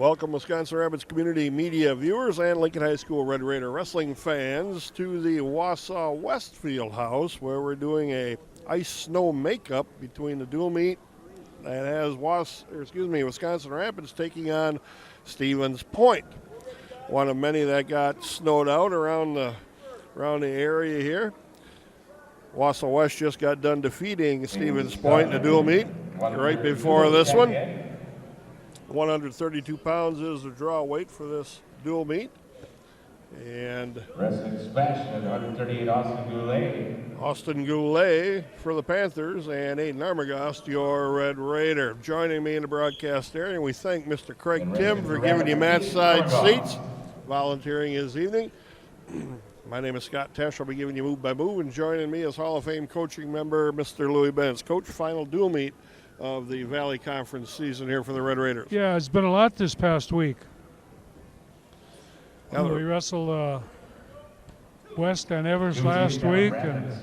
Welcome, Wisconsin Rapids community media viewers and Lincoln High School Red Raider wrestling fans to the Wausau West Field House, where we're doing a ice snow makeup between the dual meet that has Wisconsin Rapids taking on Stevens Point. One of many that got snowed out around the area here. Wausau West just got done defeating Stevens Point in the dual meet right before this one. 132 pounds is the draw weight for this dual meet. And wrestling SPASH at 138, Austin Goulet for the Panthers, and Aiden Armagast, your Red Raider. Joining me in the broadcast area, we thank Mr. Craig Tim for giving you match side seats, volunteering his evening. My name is Scott Tesch. I'll be giving you move by move, and joining me is Hall of Fame coaching member Mr. Lewie Benitz. Coach, final dual meet of the Valley Conference season here for the Red Raiders. Yeah, it's been a lot this past week. Yeah, we wrestled West and Evers last week, and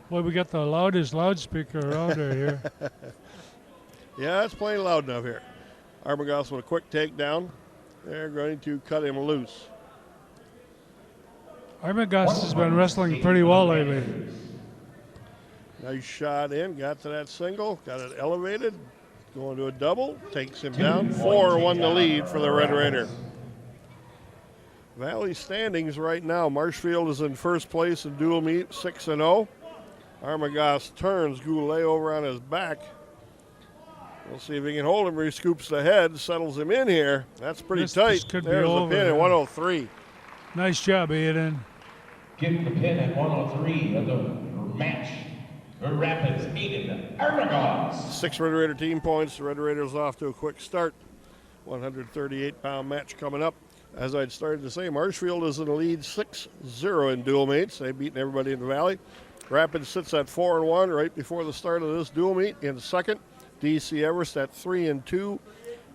we got the loudest loudspeaker around here. Yeah, it's playing loud enough here. Armagast with a quick takedown. They're going to cut him loose. Armagast has been wrestling pretty well lately. Nice shot in, got to that single, got it elevated, going to a double, takes him down. 4-1 the lead for the Red Raider. Valley standings right now. Marshfield is in first place in dual meet, 6-0. Armagast turns Goulet over on his back. We'll see if he can hold him. He scoops the head, settles him in here. That's pretty tight. Could There's be the over, pin at 103. Nice job, Aiden. Getting the pin at 103 of the match. The Rapids, Aiden Armagast. 6 Red Raider team points. The Red Raiders off to a quick start. 138-pound match coming up. As I'd started to say, Marshfield is in the lead 6-0 in dual meets. They've beaten everybody in the Valley. Rapids sits at 4-1 right before the start of this dual meet. In second, DC Everest at 3-2.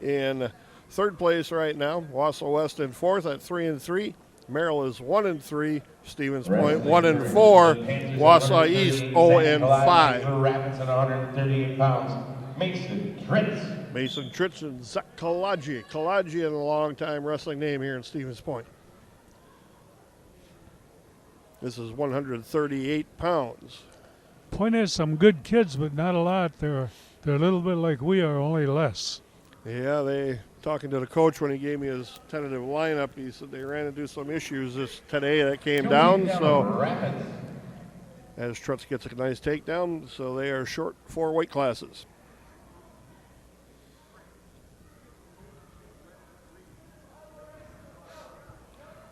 In third place right now, Wausau West in fourth at 3-3. Merrill is 1-3. Stevens Point 1-4. Wausau East 0-5. Rapids at 138 pounds. Mason Tritz and Zach Kalaji. Kalaji, a long-time wrestling name here in Stevens Point. This is 138 pounds. Point is, some good kids, but not a lot. They're a little bit like we are, only less. Yeah, talking to the coach when he gave me his tentative lineup, he said they ran into some issues today that came down. So as Trutz gets a nice takedown, so they are short 4 weight classes.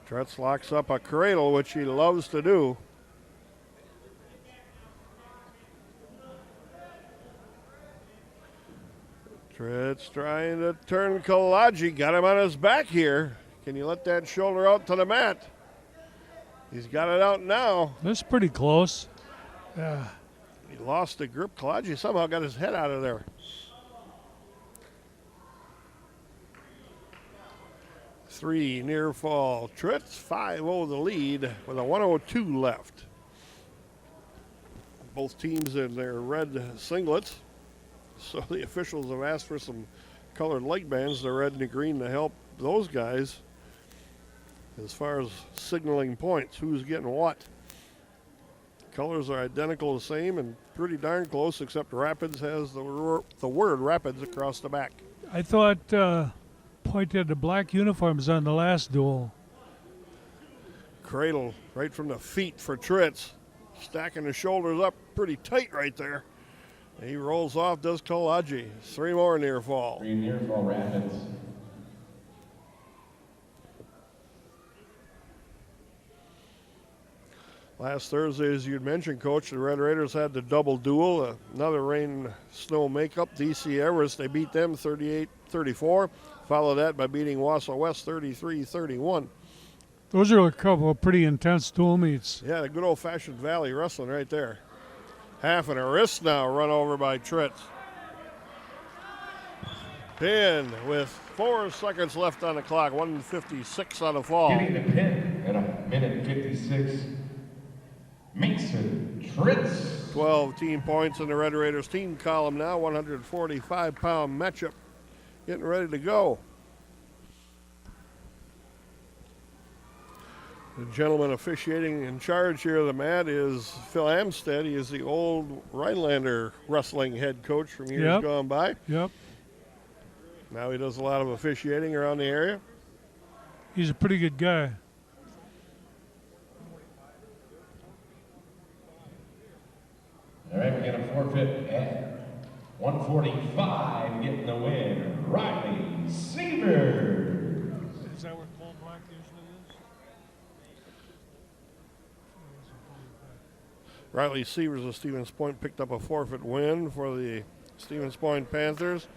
Trutz locks up a cradle, which he loves to do. Trutz trying to turn Kalaji. Got him on his back here. Can you let that shoulder out to the mat? He's got it out now. That's pretty close. Yeah. He lost the grip. Kalaji somehow got his head out of there. 3 near fall. Trutz 5-0 the lead with a 1:02 left. Both teams in their red singlets. So the officials have asked for some colored leg bands, the red and the green, to help those guys as far as signaling points, who's getting what. Colors are identical, the same, and pretty darn close, except Rapids has the word Rapids across the back. I thought Point had the black uniforms on the last duel. Cradle right from the feet for Tritz. Stacking the shoulders up pretty tight right there. He rolls off, does Kalaji. 3 more near fall. 3 near fall Rapids. Last Thursday, as you'd mentioned, Coach, the Red Raiders had the double duel. Another rain snow makeup. DC Everest, they beat them 38-34. Followed that by beating Wausau West 33-31. Those are a couple of pretty intense dual meets. Yeah, the good old-fashioned Valley wrestling right there. Half and a wrist now run over by Tritz. Pin with 4 seconds left on the clock. 1:56 on the fall. Getting the pin at 1:56. Mason Tritz. 12 team points in the Red Raiders team column now. 145-pound matchup getting ready to go. The gentleman officiating in charge here of the mat is Phil Amstead. He is the old Rhinelander wrestling head coach from years gone by. Yep. Now he does a lot of officiating around the area. He's a pretty good guy. All right, we got a forfeit at 145, getting the win, Riley Sievers. Is that where Cold Black usually is? Riley Sievers of Stevens Point picked up a forfeit win for the Stevens Point Panthers.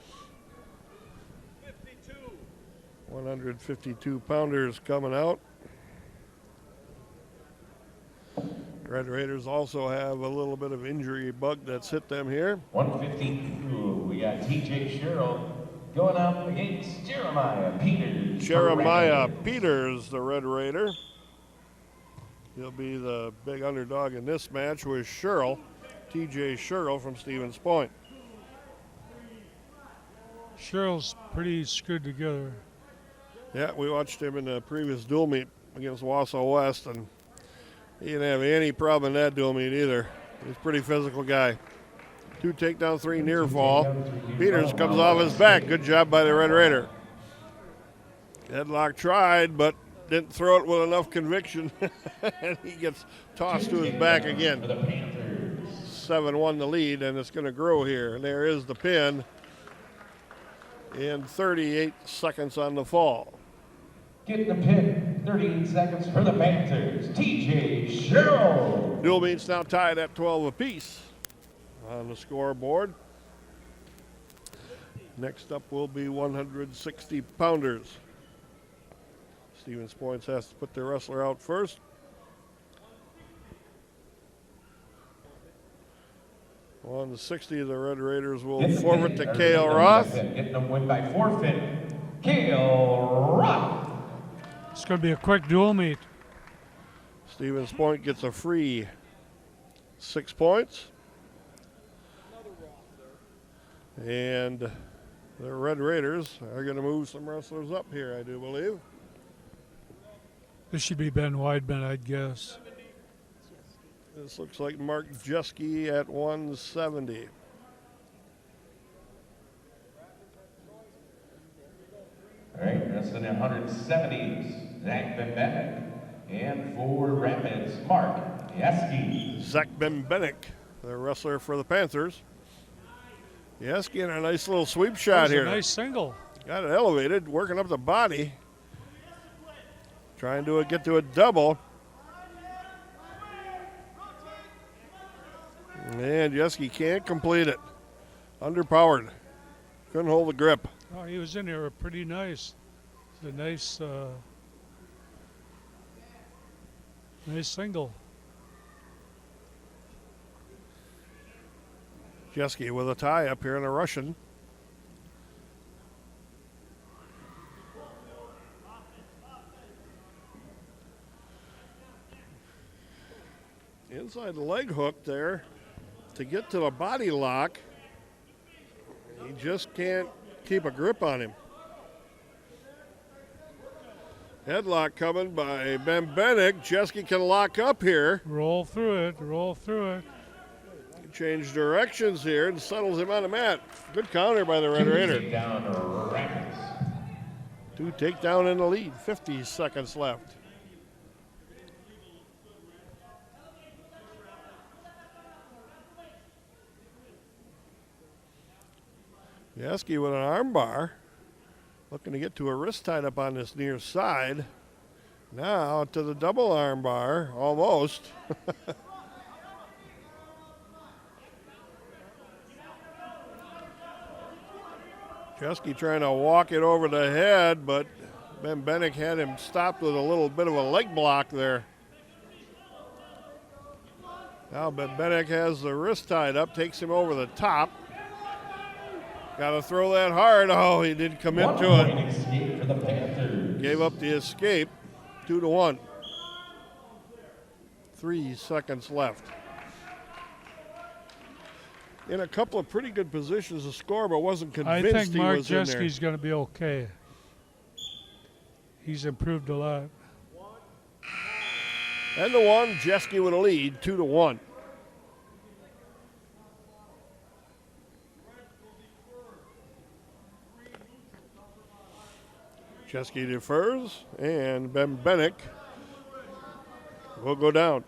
152 pounders coming out. Red Raiders also have a little bit of injury bug that's hit them here. 152, we got TJ Sherrill going up against Jeremiah Peters. Jeremiah Peters, the Red Raider. He'll be the big underdog in this match with Sherrill, TJ Sherrill from Stevens Point. Sherrill's pretty screwed together. Yeah, we watched him in the previous dual meet against Wausau West, and he didn't have any problem in that dual meet either. He's a pretty physical guy. 2 takedown, 3 near fall. Peters comes off his back. Good job by the Red Raider. Headlock tried, but didn't throw it with enough conviction. And he gets tossed to his back again. 7-1 the lead, and it's going to grow here. And there is the pin in 38 seconds on the fall. Getting the pin, 38 seconds for the Panthers, TJ Sherrill. Dual meets now tied at 12 apiece on the scoreboard. Next up will be 160 pounders. Stevens Point has to put their wrestler out first. On the 60, the Red Raiders will forfeit to Cale Roth. Getting them win by forfeit, Cale Roth. It's going to be a quick dual meet. Stevens Point gets a free 6 points. And the Red Raiders are going to move some wrestlers up here, I do believe. This should be Ben Weidman, I'd guess. This looks like Mark Jeske at 170. All right, wrestling at 170s, Zach Benbenek. And for Rapids, Mark Jeske. Zach Benbenek, the wrestler for the Panthers. Jeske in a nice little sweep shot here. A nice single. Got it elevated, working up the body. Trying to get to a double. And Jeske can't complete it. Underpowered. Couldn't hold the grip. Oh, he was in there pretty nice. It's a nice, nice single. Jeske with a tie up here in the Russian. Inside the leg hook there to get to the body lock. He just can't keep a grip on him. Headlock coming by Benbenek. Jeske can lock up here. Roll through it, roll through it. Change directions here and settles him on the mat. Good counter by the Red Raider. Takedown, Rapids. 2 takedown in the lead. 50 seconds left. Jeske with an arm bar. Looking to get to a wrist tied up on this near side. Now to the double arm bar, almost. Jeske trying to walk it over the head, but Benbenek had him stopped with a little bit of a leg block there. Now Benbenek has the wrist tied up, takes him over the top. Got to throw that hard. Oh, he didn't commit to it. Escape for the Panthers. Gave up the escape. 2-1. 3 seconds left. In a couple of pretty good positions to score, but wasn't I convinced think he Mark was in there. Jeske's going to be okay. He's improved a lot. And the one, Jeske with a lead, 2-1. Jeske defers, and Benitz will go down.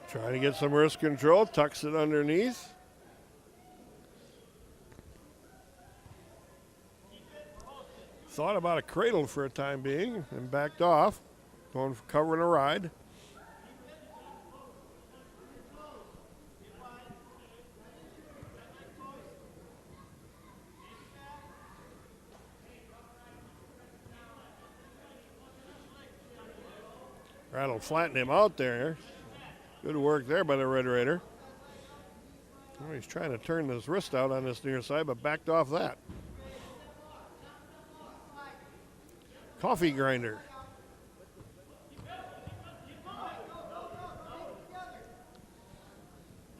Trying to get some wrist control, tucks it underneath. Thought about a cradle for a time being and backed off, going for covering a ride. That'll flatten him out there. Good work there by the Red Raider. Oh, he's trying to turn his wrist out on this near side, but backed off that. Coffee grinder.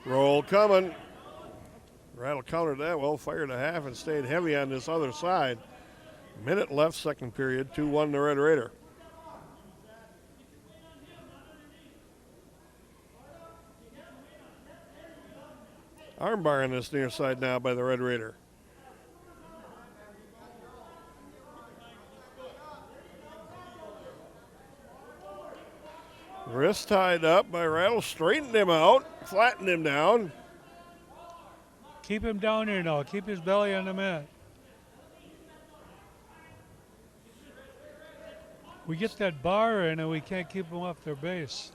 Roll coming. Rattle countered that well, fired a half and stayed heavy on this other side. Minute left, second period, 2-1 the Red Raider. Armbar on this near side now by the Red Raider. Wrist tied up by Rattle, straightened him out, flattened him down. Keep him down here now. Keep his belly on the mat. We get that bar in and we can't keep them off their base.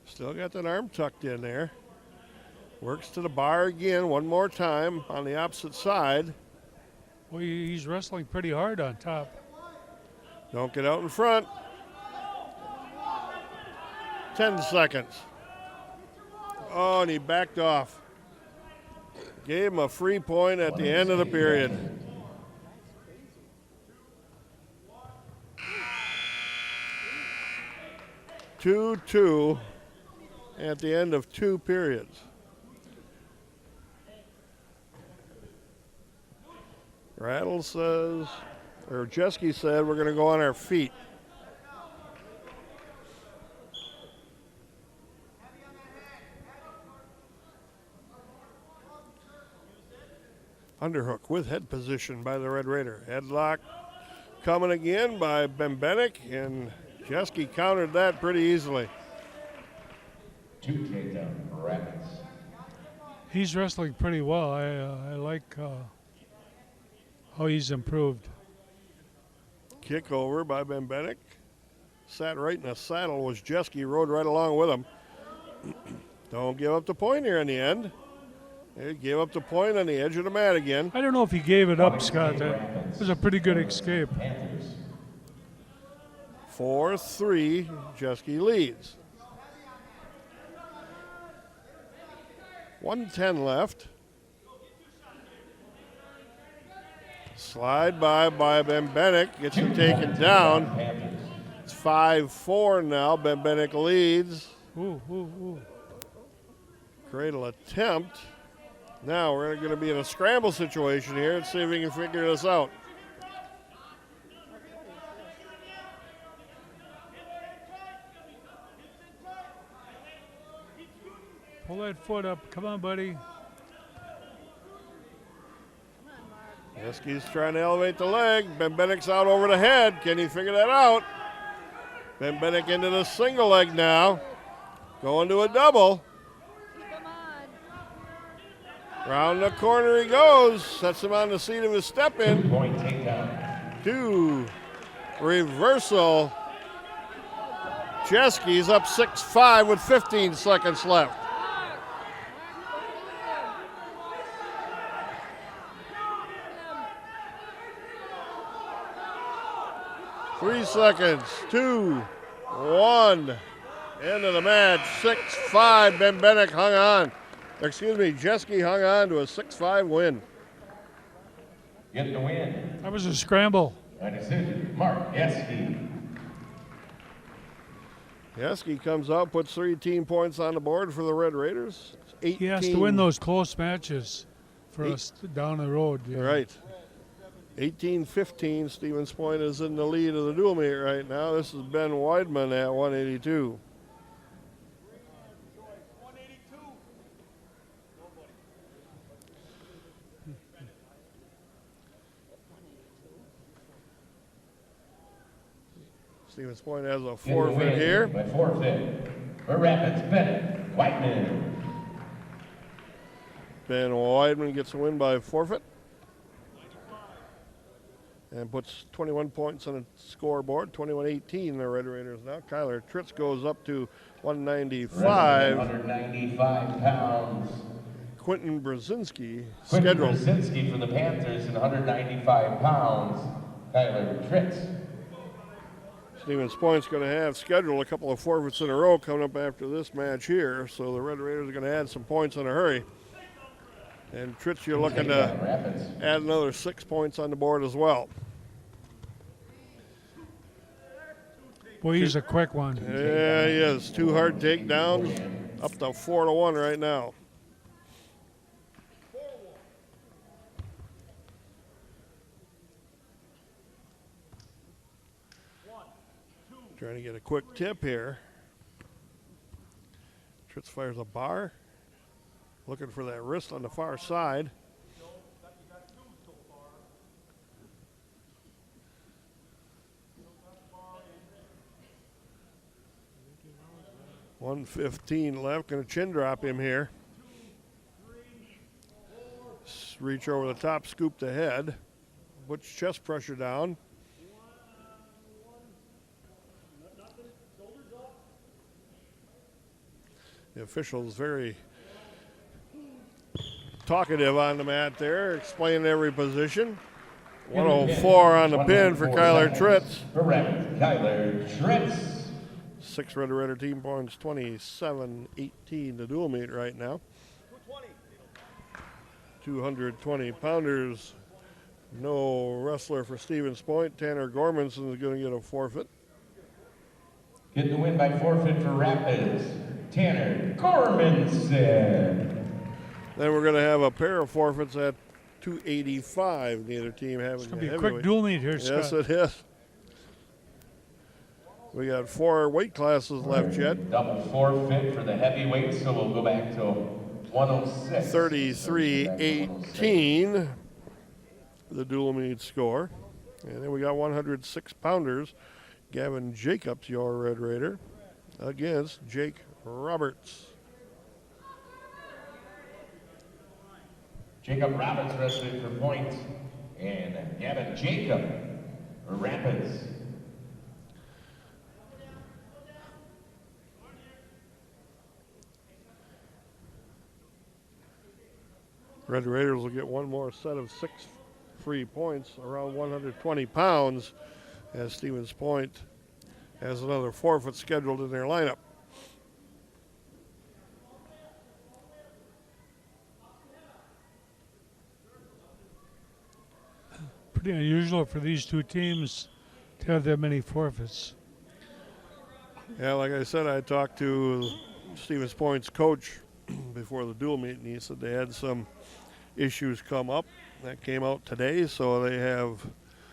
Still got that arm tucked in there. Works to the bar again one more time on the opposite side. Well, he's wrestling pretty hard on top. Don't get out in front. 10 seconds. Oh, and he backed off. Gave him a free point at the end of the period. Two at the end of 2 periods. Rattle says, or Jeske said, we're going to go on our feet. Underhook with head position by the Red Raider. Headlock coming again by Benitz, and Jeske countered that pretty easily. 2 takedown for Rapids. He's wrestling pretty well. I like how he's improved. Kick over by Benitz. Sat right in the saddle was Jeske, rode right along with him. Don't give up the point here in the end. He gave up the point on the edge of the mat again. I don't know if he gave it up, Scott. That was a pretty good escape. 4-3, Jeske leads. 1:10 left. Slide by Benitz, gets him taken down. It's 5-4 now, Benitz leads. Ooh. Cradle attempt. Now we're going to be in a scramble situation here. Let's see if we can figure this out. Pull that foot up. Come on, buddy. Jeske's trying to elevate the leg. Benitz out over the head. Can he figure that out? Benitz into the single leg now. Going to a double. Round the corner he goes. Sets him on the seat of his step-in. 2-point takedown. 2. Reversal. Jeske's up 6-5 with 15 seconds left. Three seconds. 2, 1. End of the match. 6-5. Benitz hung on. Jeske hung on to a 6-5 win. Getting the win. That was a scramble. By decision, Mark Jeske. Yaski comes out, puts 3 team points on the board for the Red Raiders. 18, He has to win those close matches for us down the road. Yeah. Right. 18-15. Stevens Point is in the lead of the dual meet right now. This is Ben Weidman at 182. Stevens Point has a forfeit here. By forfeit for Rapids, Bennett, Whiteman. Ben Weidman gets a win by forfeit and puts 21 points on the scoreboard. 21-18, the Red Raiders now. Kyler Tritz goes up to 195. 195 pounds. Quentin Brzezinski Quentin scheduled. Brzezinski for the Panthers in 195 pounds. Kyler Tritz. Stevens Point's going to have scheduled a couple of forfeits in a row coming up after this match here, so the Red Raiders are going to add some points in a hurry. And Tritz, you're looking to add another 6 points on the board as well. Boy, he's a quick one. Yeah, he is. 2 hard takedowns, up to 4-1 right now. Trying to get a quick tip here. Tritz fires a bar. Looking for that wrist on the far side. $1:15 left. Going to chin drop him here. Reach over the top, scoop the head. Puts chest pressure down. The official's very talkative on the mat there, explaining every position. 104 on the pin for Kyler Tritz. Correct, Kyler Tritz. 6 Red Raider team points, 27-18 the dual meet right now. 220 pounders. No wrestler for Stevens Point. Tanner Gormanson is going to get a forfeit. Getting the win by forfeit for Rapids, Tanner Gormanson. Then we're going to have a pair of forfeits at 285. Neither team having It's going a to be a heavyweight. quick dual meet here, Yes, Scott. it is. We got 4 weight classes left yet. Double forfeit for the heavyweights, so we'll go back to 106. 33-18, the dual meet score. And then we got 106 pounders. Gavin Jacobs, your Red Raider, against Jake Roberts. Jacob Roberts wrestling for points, and Gavin Jacob for Rapids. Red Raiders will get one more set of 6 free points, around 120 pounds, as Stevens Point has another forfeit scheduled in their lineup. Pretty unusual for these two teams to have that many forfeits. Yeah, like I said, I talked to Stevens Point's coach before the dual meet, and he said they had some issues come up. That came out today, so they have...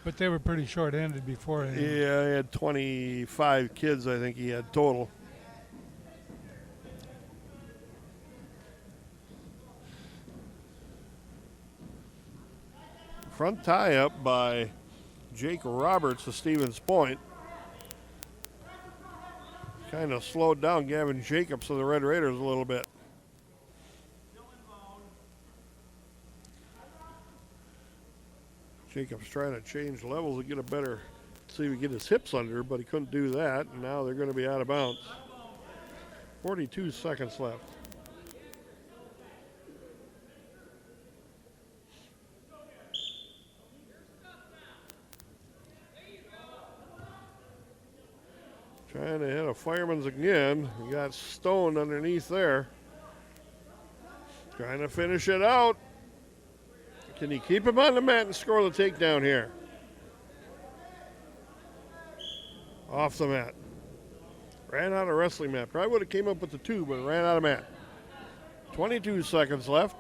But they were pretty short-handed beforehand. Yeah, he had 25 kids, I think he had total. Front tie-up by Jake Roberts of Stevens Point. Kind of slowed down Gavin Jacobs of the Red Raiders a little bit. Jacobs trying to change levels to get a better, see if he can get his hips under, but he couldn't do that. And now they're going to be out of bounds. 42 seconds left. Trying to hit a fireman's again. He got stoned underneath there. Trying to finish it out. Can he keep him on the mat and score the takedown here? Off the mat. Ran out of wrestling mat. Probably would have came up with the 2, but ran out of mat. 22 seconds left.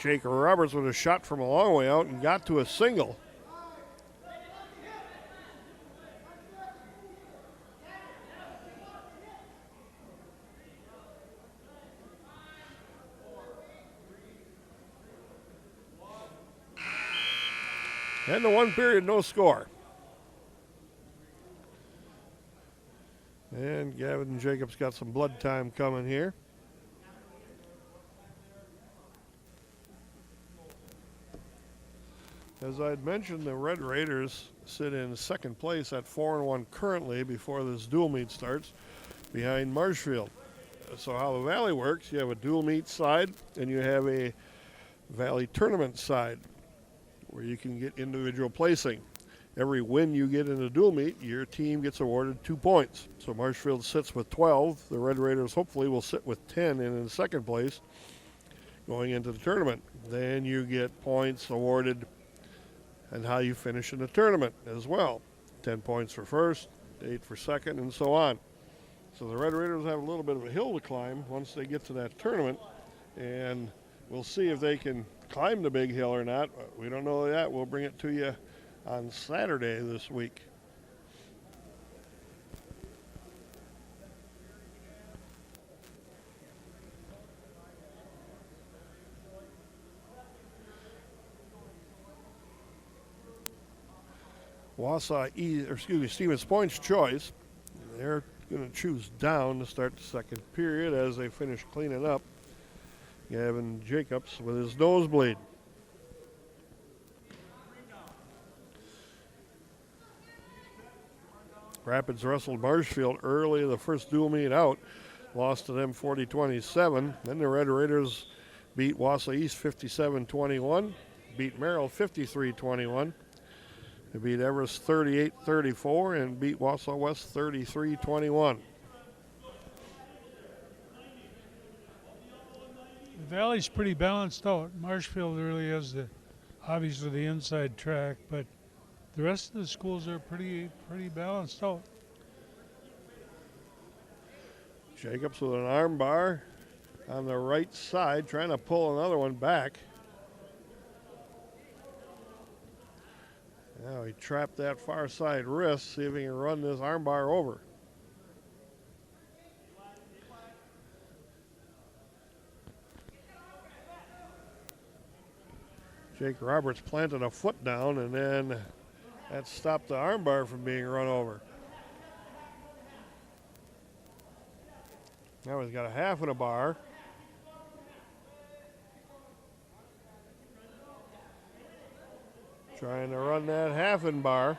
Jake Roberts with a shot from a long way out and got to a single. And the 1 period, no score. And Gavin Jacobs got some blood time coming here. As I'd mentioned, the Red Raiders sit in second place at 4-1 currently before this dual meet starts, behind Marshfield. So how the Valley works, you have a dual meet side and you have a Valley tournament side where you can get individual placing. Every win you get in a dual meet, your team gets awarded 2 points. So Marshfield sits with 12. The Red Raiders hopefully will sit with 10 and in second place going into the tournament. Then you get points awarded and how you finish in the tournament as well. 10 points for first, 8 for second, and so on. So the Red Raiders have a little bit of a hill to climb once they get to that tournament, and we'll see if they can climb the big hill or not. We don't know yet. We'll bring it to you on Saturday this week. Stevens Point's choice. They're going to choose down to start the second period as they finish cleaning up. Gavin Jacobs with his nosebleed. Rapids wrestled Marshfield early the first dual meet out. Lost to them 40-27. Then the Red Raiders beat Wausau East 57-21. Beat Merrill 53-21. They beat Everest 38-34 and beat Wausau West 33-21. The Valley's pretty balanced out. Marshfield really has obviously the inside track, but the rest of the schools are pretty balanced out. Jacobs with an arm bar on the right side, trying to pull another one back. Now he trapped that far side wrist, see if he can run this arm bar over. Jake Roberts planted a foot down, and then that stopped the arm bar from being run over. Now he's got a half of a bar. Trying to run that half-in bar.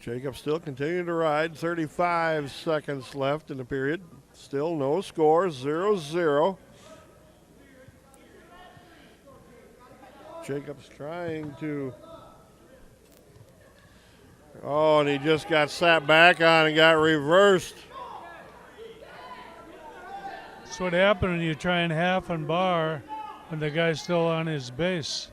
Jacobs still continuing to ride. 35 seconds left in the period. Still no score, 0-0. Jacobs trying to. Oh, and he just got sat back on and got reversed. That's what happened when you try and half and bar when the guy's still on his base.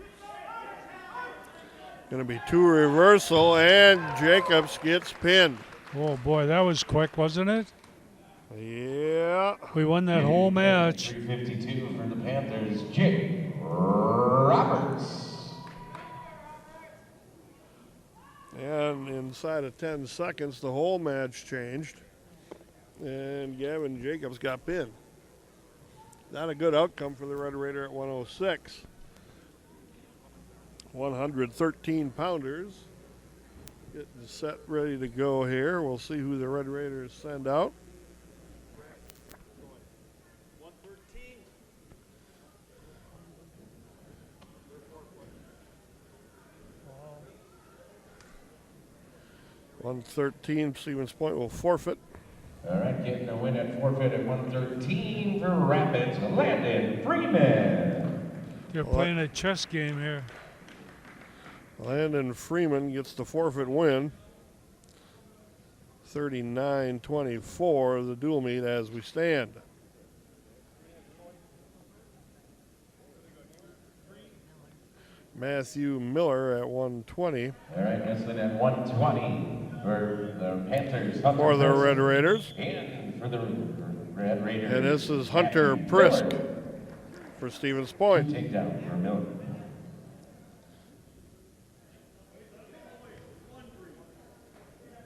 Going to be 2 reversal, and Jacobs gets pinned. Oh boy, that was quick, wasn't it? Yeah. We won that whole match. 52 for the Panthers, Jake Roberts. And inside of 10 seconds, the whole match changed, and Gavin Jacobs got pinned. Not a good outcome for the Red Raider at 106. 113 pounders getting set, ready to go here. We'll see who the Red Raiders send out. 113, Stevens Point will forfeit. All right, getting the win at forfeit at 113 for Rapids, Landon Freeman. They're playing a chess game here. Landon Freeman gets the forfeit win. 39-24, the dual meet as we stand. Matthew Miller at 120. All right, wrestling at 120 for the Panthers. For the Red Raiders. And for the Red Raiders. And this is Hunter Prisk for Stevens Point. Takedown for Miller.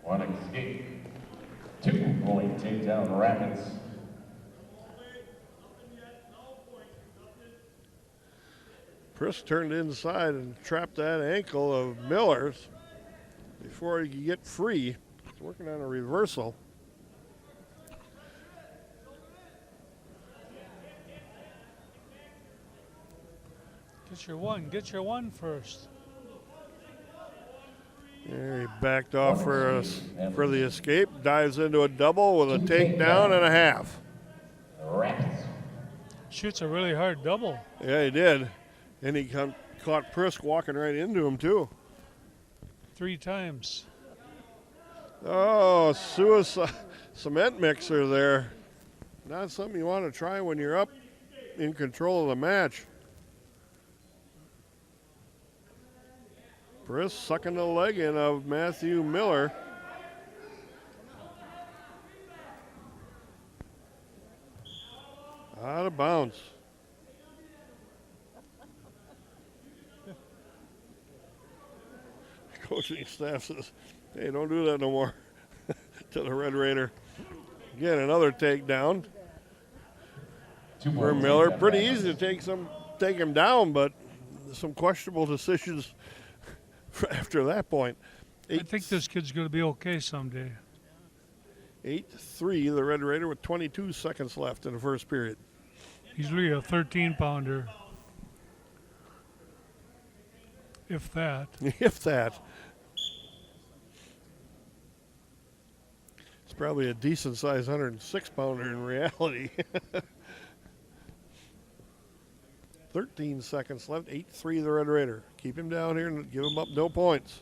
One escape. 2-point takedown Rapids. Prisk turned inside and trapped that ankle of Miller's before he could get free. He's working on a reversal. Get your one first. There he backed off for the escape, dives into a double with a takedown and a half. Rapids. Shoots a really hard double. Yeah, he did. And he caught Prisk walking right into him, too. 3 times. Oh, suicide cement mixer there. Not something you want to try when you're up in control of the match. Prisk sucking the leg in of Matthew Miller. Out of bounds. Coaching staff says, hey, don't do that no more to the Red Raider. Again, another takedown for Miller. Pretty easy to take him down, but some questionable decisions after that point. I think this kid's going to be okay someday. 8-3, the Red Raider with 22 seconds left in the first period. He's really a 13-pounder. If that. If that. It's probably a decent-sized 106-pounder in reality. 13 seconds left, 8-3 the Red Raider. Keep him down here and give him up no points.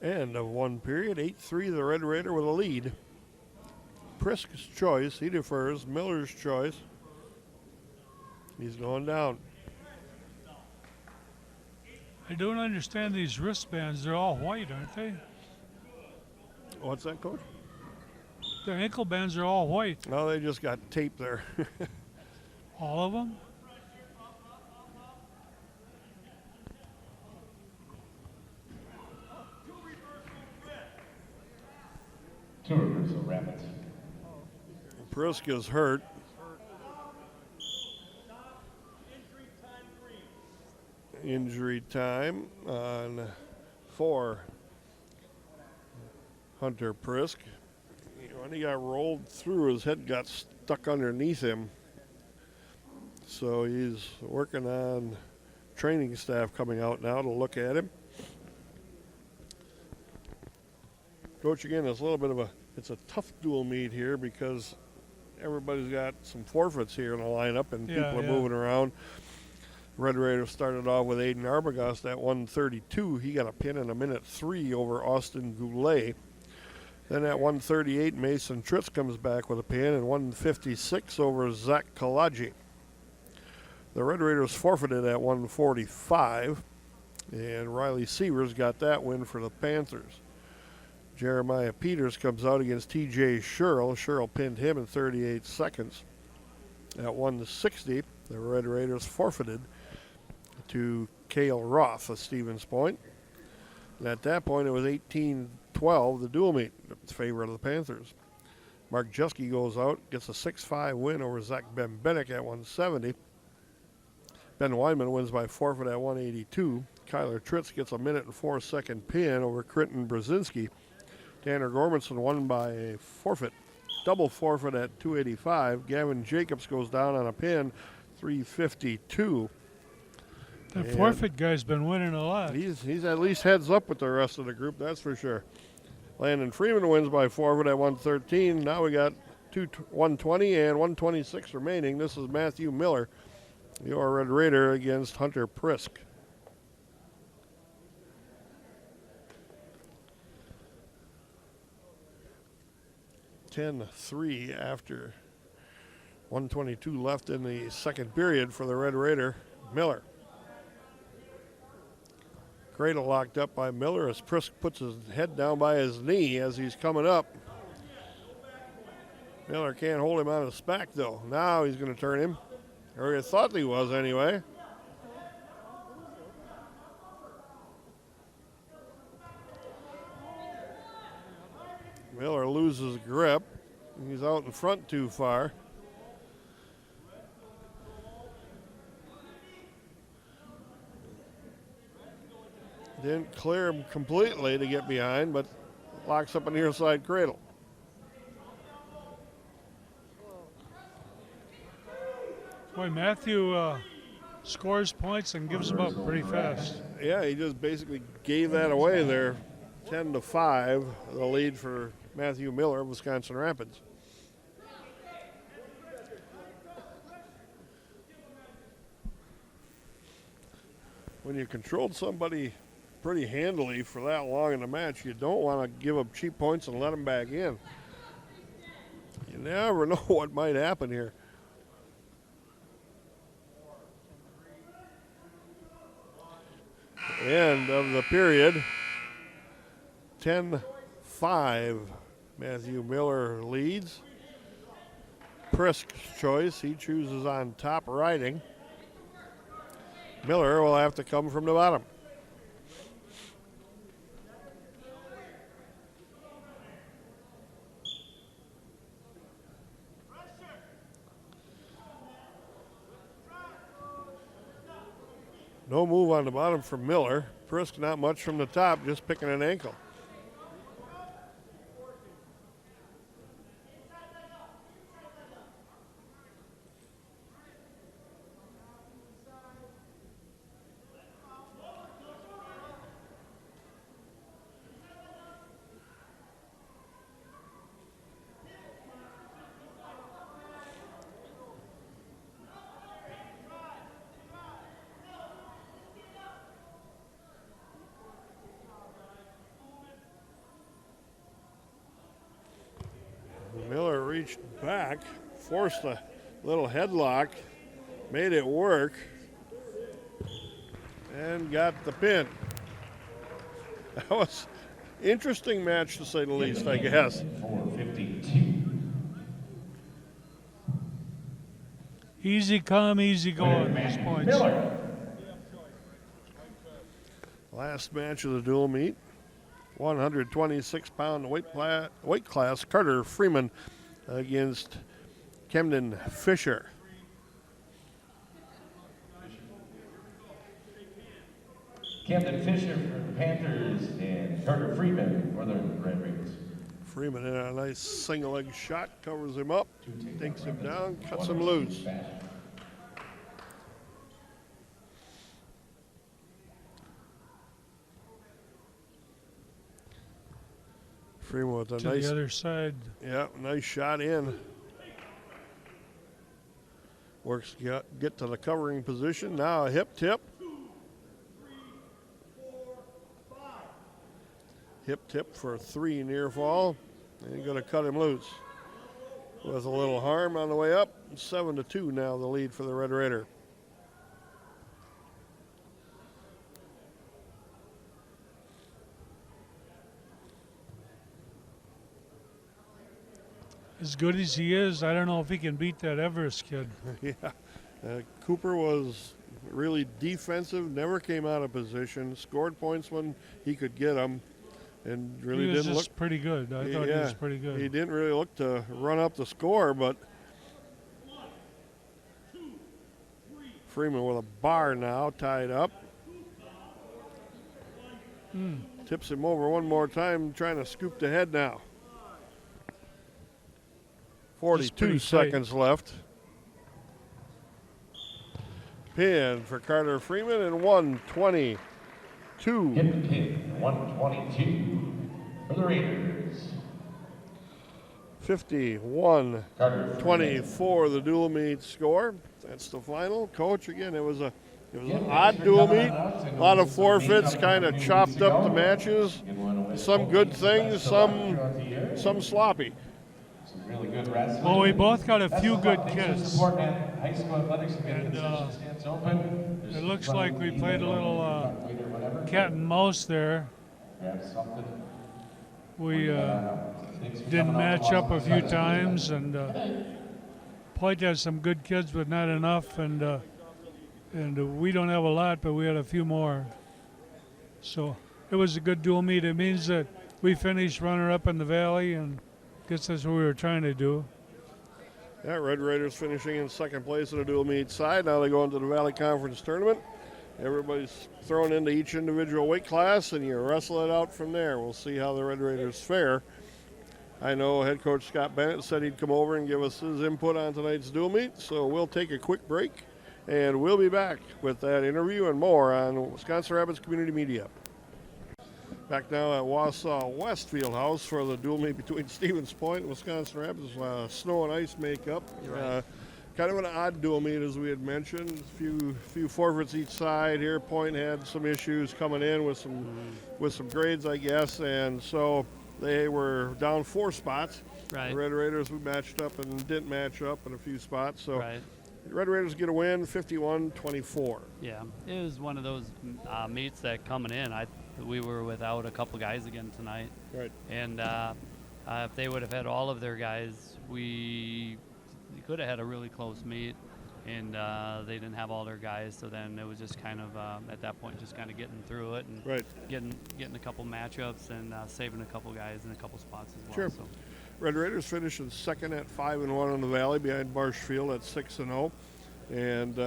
End of one period, 8-3 the Red Raider with a lead. Prisk's choice, he defers. Miller's choice. He's going down. I don't understand these wristbands. They're all white, aren't they? What's that, Coach? The ankle bands are all white. No, they just got tape there. All of them? Two reversal Rapids. Prisk is hurt. Injury time on for Hunter Prisk. When he got rolled through, his head got stuck underneath him. So he's working on training staff coming out now to look at him. Coach, again, it's a little bit of it's a tough dual meet here because everybody's got some forfeits here in the lineup and people are moving around. Red Raiders started off with Aiden Arbogast at 132. He got a pin in a minute 3 over Austin Goulet. Then at 138, Mason Tritz comes back with a pin, and 156 over Zach Kalaji. The Red Raiders forfeited at 145, and Riley Sievers got that win for the Panthers. Jeremiah Peters comes out against TJ Sherrill. Sherrill pinned him in 38 seconds. At 160, the Red Raiders forfeited to Cale Roth of Stevens Point. And at that point, it was 18-12, the dual meet, in favor of the Panthers. Mark Jeske goes out, gets a 6-5 win over Zach Bembenek at 170. Ben Weinman wins by forfeit at 182. Kyler Tritz gets a minute and 4-second pin over Crinton Brzezinski. Tanner Gormanson won by a forfeit, double forfeit at 285. Gavin Jacobs goes down on a pin, 352. That forfeit guy's been winning a lot. He's at least heads up with the rest of the group, that's for sure. Landon Freeman wins by forfeit at 113. Now we got 120 and 126 remaining. This is Matthew Miller, your Red Raider, against Hunter Prisk. (10-3) after 122 left in the second period for the Red Raider. Miller. Cradle locked up by Miller as Prisk puts his head down by his knee as he's coming up. Miller can't hold him on his back though. Now he's going to turn him. Or he thought he was anyway. Miller loses grip. He's out in front too far. Didn't clear him completely to get behind, but locks up a near side cradle. Boy, Matthew scores points and gives them up pretty fast. Yeah, he just basically gave that away there. 10-5, the lead for Matthew Miller of Wisconsin Rapids. When you controlled somebody pretty handily for that long in the match, you don't want to give up cheap points and let them back in. You never know what might happen here. End of the period. 10-5. Matthew Miller leads. Prisk's choice. He chooses on top riding. Miller will have to come from the bottom. No move on the bottom from Miller. Prisk not much from the top, just picking an ankle. Miller reached back, forced a little headlock, made it work, and got the pin. That was an interesting match to say the least, I guess. 452. Easy come, easy going, these points. Miller. Last match of the dual meet. 126-pound weight class, Carter Freeman against Camden Fisher. Camden Fisher for the Panthers and Carter Freeman for the Red Raiders. Freeman in a nice single leg shot, covers him up, takes him down, cuts him loose. Freeman with a To nice, the other side. yeah, nice shot in. Works get to the covering position. Now a hip tip. Hip tip for 3 near fall. And you're going to cut him loose. With a little harm on the way up. 7-2 now the lead for the Red Raider. As good as he is, I don't know if he can beat that Everest kid. Yeah. Cooper was really defensive, never came out of position, scored points when he could get them, and really He was didn't just look. pretty good. I thought he was pretty good. He didn't really look to run up the score, but Freeman with a bar now tied up. Tips him over one more time, trying to scoop the head now. 42 pretty seconds left. pin for Carter Freeman, and 122. Hit the pin, 122 for the Raiders. 51-24, the dual meet score. That's the final. Coach, again, it was an odd dual meet. A lot of forfeits, kind of chopped up the matches. Some good things, some sloppy. Some really good wrestling. Well, we both got a That's few the good fun things with kids. support at high school athletics. Again, And, concession stands open. There's It looks some like we played a little wait or whatever. cat and mouse there. Grab something. We Things are didn't coming out match up a alongside few us. times, and Point has some good kids, but not enough, and we don't have a lot, but we had a few more. So it was a good dual meet. It means that we finished runner-up in the Valley, and I guess that's what we were trying to do. Yeah, Red Raiders finishing in second place in the dual meet side. Now they go into the Valley Conference Tournament. Everybody's thrown into each individual weight class, and you wrestle it out from there. We'll see how the Red Raiders fare. I know head coach Scott Benitz said he'd come over and give us his input on tonight's dual meet, so we'll take a quick break, and we'll be back with that interview and more on Wisconsin Rapids Community Media. Back now at Wausau West Fieldhouse for the dual meet between Stevens Point and Wisconsin Rapids. Snow and ice makeup. Right. Kind of an odd dual meet, as we had mentioned. A few forfeits each side here. Point had some issues coming in with some grades, I guess, and so they were down 4 spots. Right. The Red Raiders we matched up and didn't match up in a few spots. So Right. the Red Raiders get a win, 51-24. Yeah. It was one of those meets that coming in, we were without a couple guys again tonight. Right. And if they would have had all of their guys, we could have had a really close meet. And they didn't have all their guys, so then it was just kind of at that point just kind of getting through it and Right. getting a couple matchups and saving a couple guys in a couple spots as well. Sure. So. Red Raiders finished in second at 5-1 in the Valley behind Marshfield at 6-0, and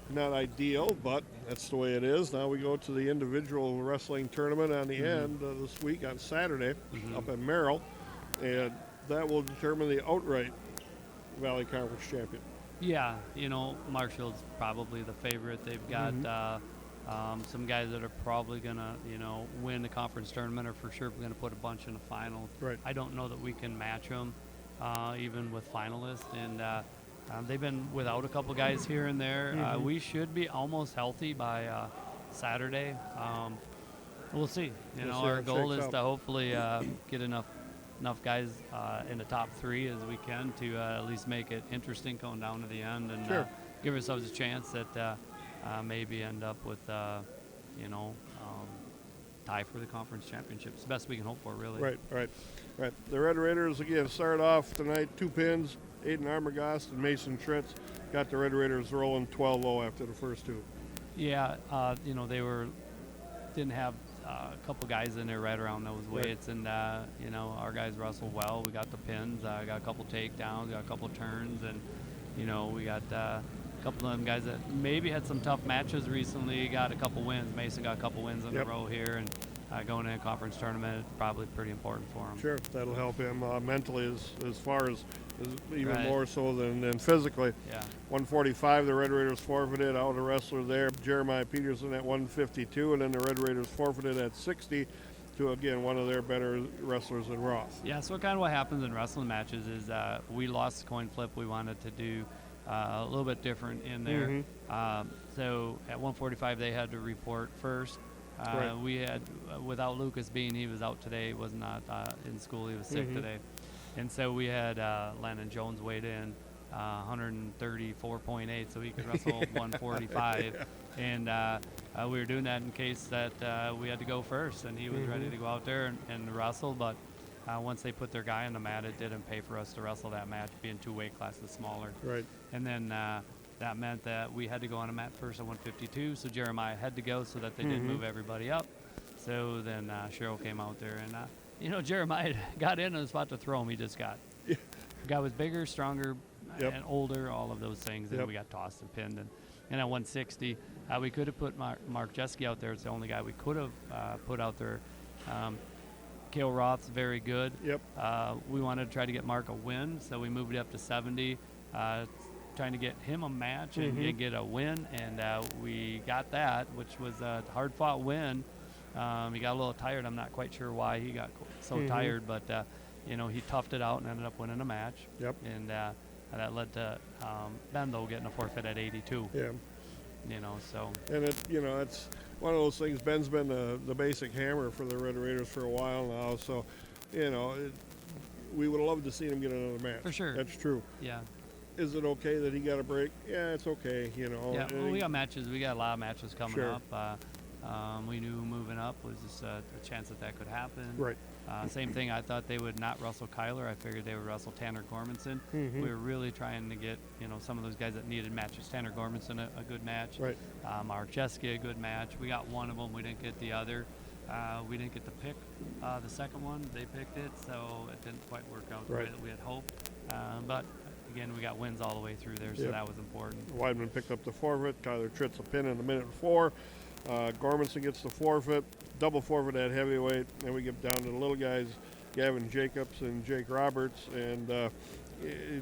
not ideal, but that's the way it is. Now we go to the individual wrestling tournament on the end this week on Saturday up in Merrill, and that will determine the outright Valley Conference champion. Yeah, Marshfield's probably the favorite. They've got some guys that are probably going to, win the conference tournament or for sure going to put a bunch in the final. Right. I don't know that we can match them, even with finalists. And they've been without a couple guys here and there. We should be almost healthy by Saturday. We'll see. We'll see how Our it goal shakes is out. to hopefully get enough guys in the top 3 as we can to at least make it interesting going down to the end and Sure. give ourselves a chance that maybe end up with tie for the conference championship. It's the best we can hope for, really. Right. The Red Raiders again start off tonight 2 pins. Aiden Armagost and Mason Tritz got the Red Raiders rolling 12-0 after the first 2. Yeah, they didn't have a couple guys in there right around those weights, and our guys wrestled well. We got the pins, got a couple takedowns, got a couple turns, and we got a couple of them guys that maybe had some tough matches recently. Got a couple wins. Mason got a couple wins in a row here, and going in a conference tournament, it's probably pretty important for him. Sure, that'll help him mentally as far as even Right. more so than physically. Yeah. 145, the Red Raiders forfeited out a wrestler there, Jeremiah Peterson at 152, and then the Red Raiders forfeited at 60 to, again, one of their better wrestlers in Roth. Yeah, so kind of what happens in wrestling matches is we lost the coin flip. We wanted to do a little bit different in there. So at 145, they had to report first. Right. We had, without Lucas Bean, he was out today, was not in school, he was sick today. And so we had Landon Jones weighed in 134.8, so he could wrestle 145. And we were doing that in case that we had to go first, and he was ready to go out there and wrestle. But once they put their guy on the mat, it didn't pay for us to wrestle that match, being 2 weight classes smaller. Right. And then that meant that we had to go on a mat first at 152, so Jeremiah had to go so that they didn't move everybody up. So then Cheryl came out there, and Jeremiah got in and was about to throw him. He just got. The guy was bigger, stronger, and older, all of those things, and we got tossed and pinned. And at 160, we could have put Mark Jeske out there. It's the only guy we could have put out there. Cale Roth's very good. Yep. We wanted to try to get Mark a win, so we moved it up to 70. trying to get him a match and get a win, and we got that, which was a hard-fought win. He got a little tired. I'm not quite sure why he got so tired, but he toughed it out and ended up winning a match. Yep. And that led to Ben though getting a forfeit at 82. Yeah. So. And it's one of those things. Ben's been the basic hammer for the Red Raiders for a while now, so we would have loved to see him get another match. For sure. That's true. Yeah. Is it okay that he got a break? Yeah, it's okay. Yeah. Well, we got matches. We got a lot of matches coming Sure. up. We knew moving up was just a chance that could happen. Right. Same thing. I thought they would not wrestle Kyler. I figured they would wrestle Tanner Gormanson. We were really trying to get some of those guys that needed matches. Tanner Gormanson a good match. Right. Mark Jeske a good match. We got one of them. We didn't get the other. We didn't get to pick the second one. They picked it, so it didn't quite work out the way Right. that we had hoped. But again, we got wins all the way through there, so Yep. that was important. Weidman picked up the forfeit. Kyler Tritz a pin in a minute 4. Gormanson gets the forfeit. Double forfeit at heavyweight. Then we get down to the little guys, Gavin Jacobs and Jake Roberts. And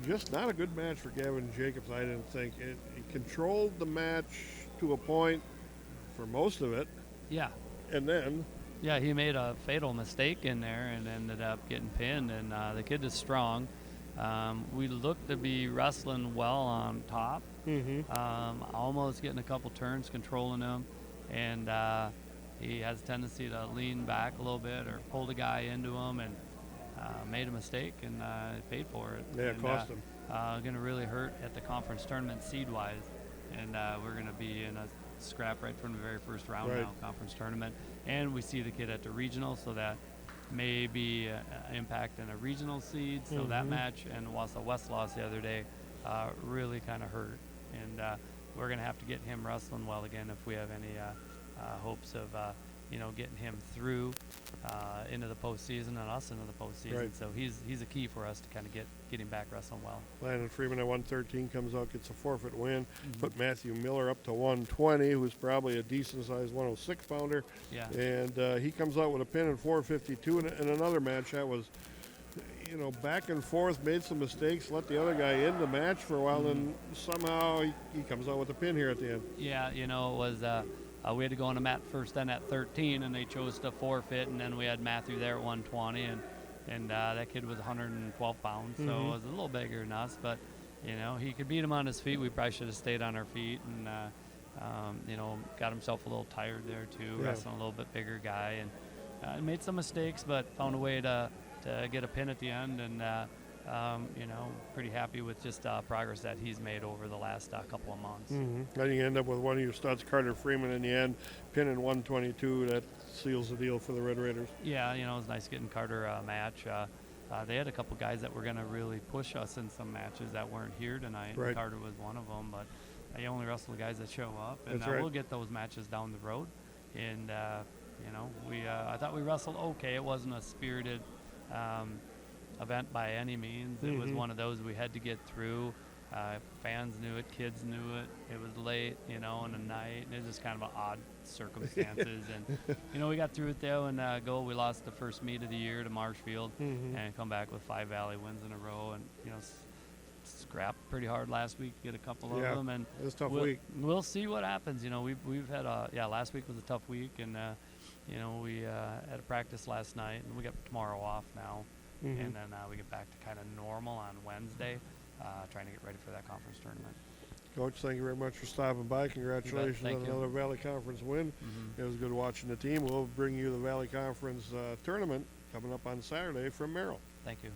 just not a good match for Gavin Jacobs, I didn't think. It controlled the match to a point for most of it. Yeah. And then Yeah, he made a fatal mistake in there and ended up getting pinned. And the kid is strong. We looked to be wrestling well on top. Almost getting a couple turns, controlling him. And he has a tendency to lean back a little bit or pull the guy into him and made a mistake and paid for it. Yeah, it and, cost him. Going to really hurt at the conference tournament seed-wise. And we're going to be in a scrap right from the very first round Right. now, conference tournament. And we see the kid at the regional, so that may be impact in a regional seed. So that match and Wausau West loss the other day really kind of hurt. And we're going to have to get him wrestling well again if we have any hopes of getting him through into the postseason and us into the postseason. Right. So he's a key for us to kind of get him back wrestling well. Landon Freeman at 113 comes out, gets a forfeit win. Put Matthew Miller up to 120, who's probably a decent-sized 106-pounder. Yeah. And he comes out with a pin in 452 in another match that was, back and forth, made some mistakes, let the other guy in the match for a while, and somehow he comes out with a pin here at the end. Yeah, it was we had to go on a mat first then at 13, and they chose to forfeit, and then we had Matthew there at 120, and that kid was 112 pounds, so it was a little bigger than us, but he could beat him on his feet. We probably should have stayed on our feet, and got himself a little tired there too, Yeah. wrestling a little bit bigger guy, and made some mistakes, but found a way to get a pin at the end, and pretty happy with just progress that he's made over the last couple of months. Then you end up with one of your studs, Carter Freeman, in the end, pin in 122. That seals the deal for the Red Raiders. Yeah, it was nice getting Carter a match. They had a couple guys that were going to really push us in some matches that weren't here tonight. Right. Carter was one of them, but they only wrestle the guys that show up, and That's right. we'll get those matches down the road. And I thought we wrestled okay. It wasn't a spirited event by any means. It was one of those we had to get through. Fans knew it, kids knew it. It was late, in the night. It was just kind of odd circumstances. And, we got through it though, and we lost the first meet of the year to Marshfield and come back with 5 Valley wins in a row. And, scrapped pretty hard last week, get a couple of them. And it was a tough week. We'll see what happens. We've had last week was a tough week, and, we had a practice last night, and we got tomorrow off now. And then we get back to kind of normal on Wednesday, trying to get ready for that conference tournament. Coach, thank you very much for stopping by. Congratulations Thank on you. another Valley Conference win. It was good watching the team. We'll bring you the Valley Conference tournament coming up on Saturday from Merrill. Thank you.